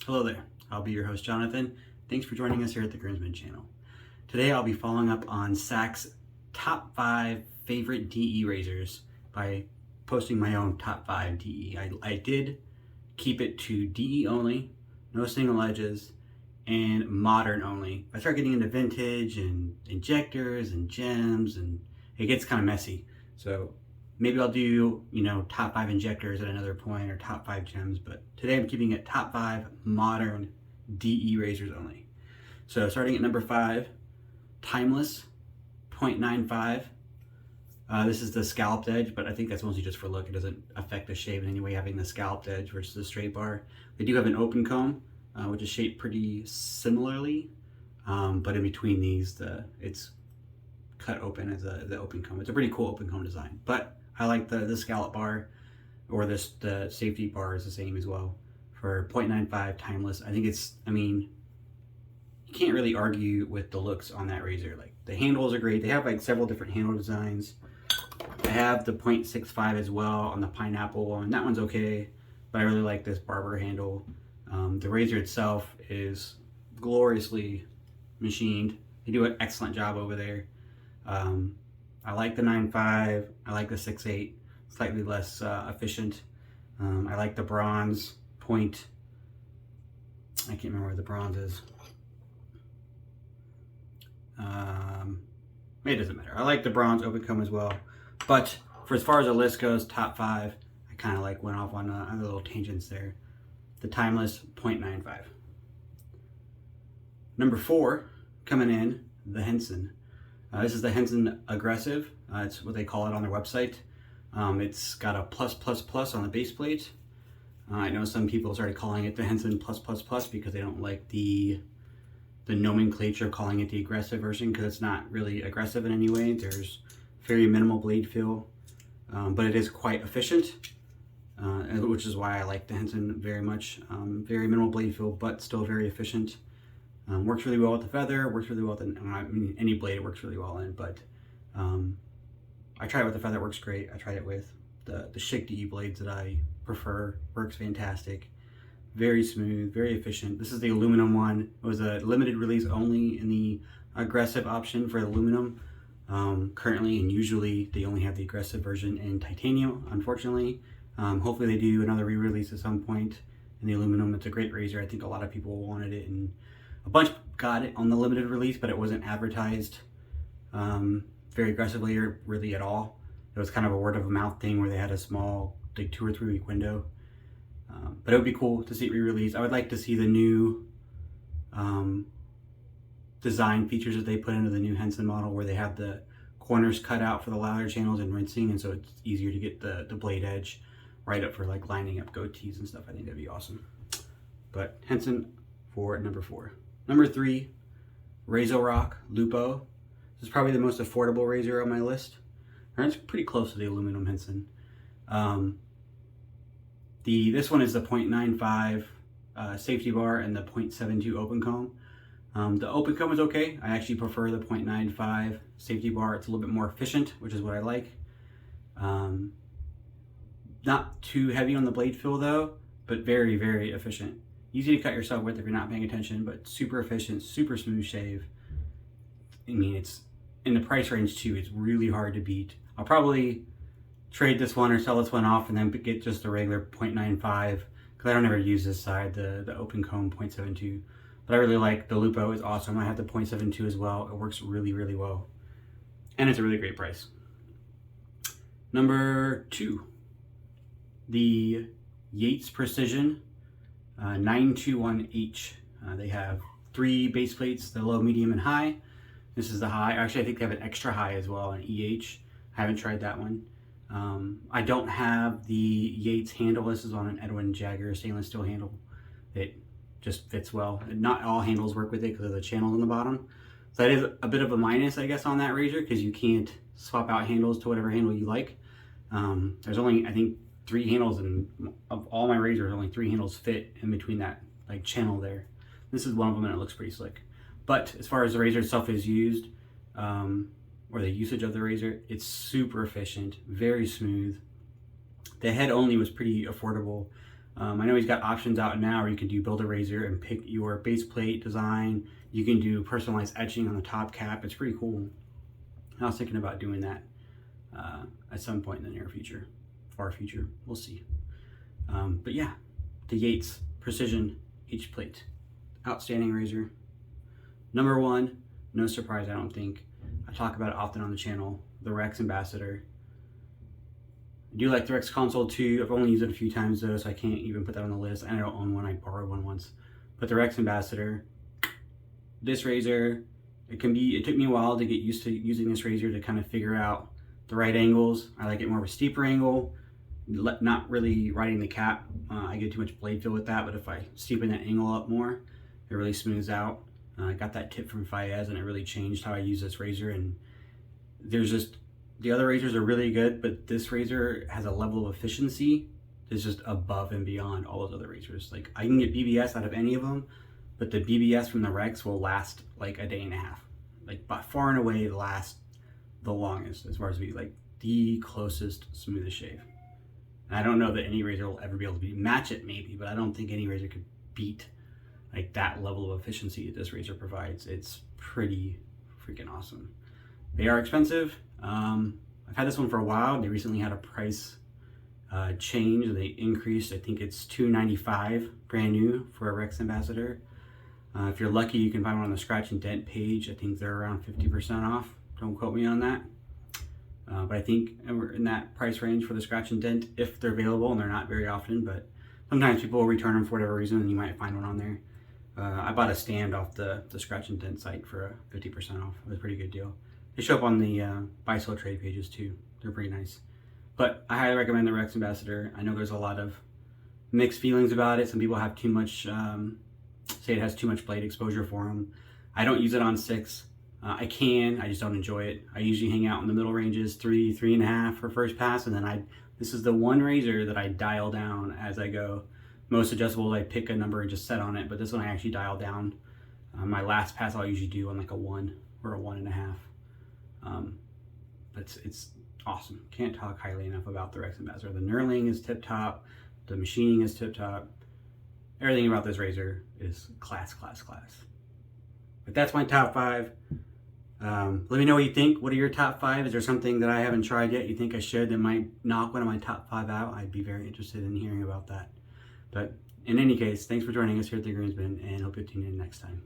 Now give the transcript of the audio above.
Hello there, I'll be your host Jonathan. Thanks for joining us here at the Groomsman channel. Today I'll be following up on SAC's top 5 favorite DE razors by posting my own top 5 DE. I did keep it to DE only, no single edges, and modern only. I start getting into vintage and injectors and gems, and it gets kind of messy. So maybe I'll do, top 5 injectors at another point or top 5 gems, but today I'm keeping it top 5 modern DE razors only. So starting at number 5, Timeless 0.95. This is the scalloped edge, but I think that's mostly just for look. It doesn't affect the shave in any way having the scalloped edge versus the straight bar. They do have an open comb, which is shaped pretty similarly, but in between these, it's cut open as the open comb. It's a pretty cool open comb design, but I like the scallop bar, or the safety bar is the same as well for 0.95 Timeless. I think you can't really argue with the looks on that razor. Like, the handles are great. They have like several different handle designs. I have the 0.65 as well on the pineapple one. That one's okay, but I really like this barber handle. The razor itself is gloriously machined. They do an excellent job over there. I like the 9.5, I like the 6.8, slightly less efficient. I like the bronze point. I can't remember where the bronze is. It doesn't matter. I like the bronze open comb as well. But for as far as the list goes, top 5, I kind of went off on other little tangents there. The Timeless 0.95. Number 4, coming in, the Henson. This is the Henson Aggressive. It's what they call it on their website. It's got a +++ on the base plate. I know some people started calling it the Henson +++ because they don't like the nomenclature calling it the aggressive version, because it's not really aggressive in any way. There's very minimal blade feel, but it is quite efficient, which is why I like the Henson very much. Very minimal blade feel, but still very efficient. Works really well with the feather, works really well with any blade it works really well in, but I tried it with the feather, it works great. I tried it with the Schick DE blades that I prefer, works fantastic. Very smooth, very efficient. This is the aluminum one. It was a limited release only in the aggressive option for aluminum currently, and usually they only have the aggressive version in titanium, unfortunately. Hopefully they do another re-release at some point in the aluminum. It's a great razor. I think a lot of people wanted it, and a bunch got it on the limited release, but it wasn't advertised very aggressively or really at all. It was kind of a word of mouth thing where they had a small, 2 or 3 week window. But it would be cool to see it re-released. I would like to see the new design features that they put into the new Henson model, where they have the corners cut out for the lather channels and rinsing, and so it's easier to get the blade edge right up for lining up goatees and stuff. I think that'd be awesome. But Henson for number 4. Number 3, Razorock Lupo. This is probably the most affordable razor on my list. It's pretty close to the aluminum Henson. This one is the 0.95 safety bar and the 0.72 open comb. The open comb is okay. I actually prefer the 0.95 safety bar. It's a little bit more efficient, which is what I like. Not too heavy on the blade feel though, but very, very efficient. Easy to cut yourself with if you're not paying attention, but super efficient, super smooth shave. I mean, it's in the price range too. It's really hard to beat. I'll probably trade this one or sell this one off and then get just the regular 0.95, because I don't ever use this side, the open comb 0.72. But I really like the Lupo. Is awesome. I have the 0.72 as well. It works really, really well, and it's a really great price. Number 2, the Yates Precision 921H. They have 3 base plates, the low, medium, and high. This is the high. Actually, I think they have an extra high as well, an EH. I haven't tried that one. I don't have the Yates handle. This is on an Edwin Jagger stainless steel handle. It just fits well. Not all handles work with it because of the channels on the bottom. So that is a bit of a minus, I guess, on that razor, because you can't swap out handles to whatever handle you like. There's only, I think, 3 handles, and of all my razors, only 3 handles fit in between that channel there. This is one of them, and it looks pretty slick. But as far as the razor itself is used, or the usage of the razor, it's super efficient, very smooth. The head only was pretty affordable. I know he's got options out now where you can do build a razor and pick your base plate design. You can do personalized etching on the top cap. It's pretty cool. I was thinking about doing that at some point in the near future, far future, we'll see. But yeah, the Yates Precision H plate, outstanding razor. Number one, no surprise I don't think. I talk about it often on the channel, the Rex Ambassador. I do like the Rex console too. I've only used it a few times though, so I can't even put that on the list. I don't own one, I borrowed one once. But the Rex Ambassador, this razor, it took me a while to get used to using this razor to kind of figure out the right angles. I like it more of a steeper angle, not really riding the cap. I get too much blade feel with that, but if I steepen that angle up more, it really smooths out. I got that tip from Fayez and it really changed how I use this razor. And there's just, the other razors are really good, but this razor has a level of efficiency that's just above and beyond all those other razors. Like I can get BBS out of any of them, but the BBS from the Rex will last like a day and a half. Like by far and away last the longest as far as like the closest smoothest shave. And I don't know that any razor will ever be able to match it maybe, but I don't think any razor could beat like that level of efficiency that this razor provides. It's pretty freaking awesome. They are expensive. I've had this one for a while. They recently had a price change. They increased, I think it's $295 brand new for a Rex Ambassador. If you're lucky, you can find one on the Scratch and Dent page. I think they're around 50% off. Don't quote me on that. But I think we're in that price range for the Scratch and Dent if they're available, and they're not very often, but sometimes people will return them for whatever reason and you might find one on there. I bought a stand off the Scratch and Dent site for 50% off. It was a pretty good deal. They show up on the buy sell trade pages too. They're pretty nice. But I highly recommend the Rex Ambassador. I know there's a lot of mixed feelings about it. Some people have too much, say it has too much blade exposure for them. I don't use it on 6. I just don't enjoy it. I usually hang out in the middle ranges, 3, 3.5 for first pass, and then this is the one razor that I dial down as I go. Most adjustable, I pick a number and just set on it, but this one I actually dial down. My last pass I'll usually do on like a 1 or a 1.5. But it's awesome. Can't talk highly enough about the Rex Ambassador. The knurling is tip top. The machining is tip top. Everything about this razor is class. But that's my top 5. Let me know what you think. What are your top 5? Is there something that I haven't tried yet you think I should that might knock one of my top 5 out? I'd be very interested in hearing about that. But in any case, thanks for joining us here at the Groomsman, and hope you tune in next time.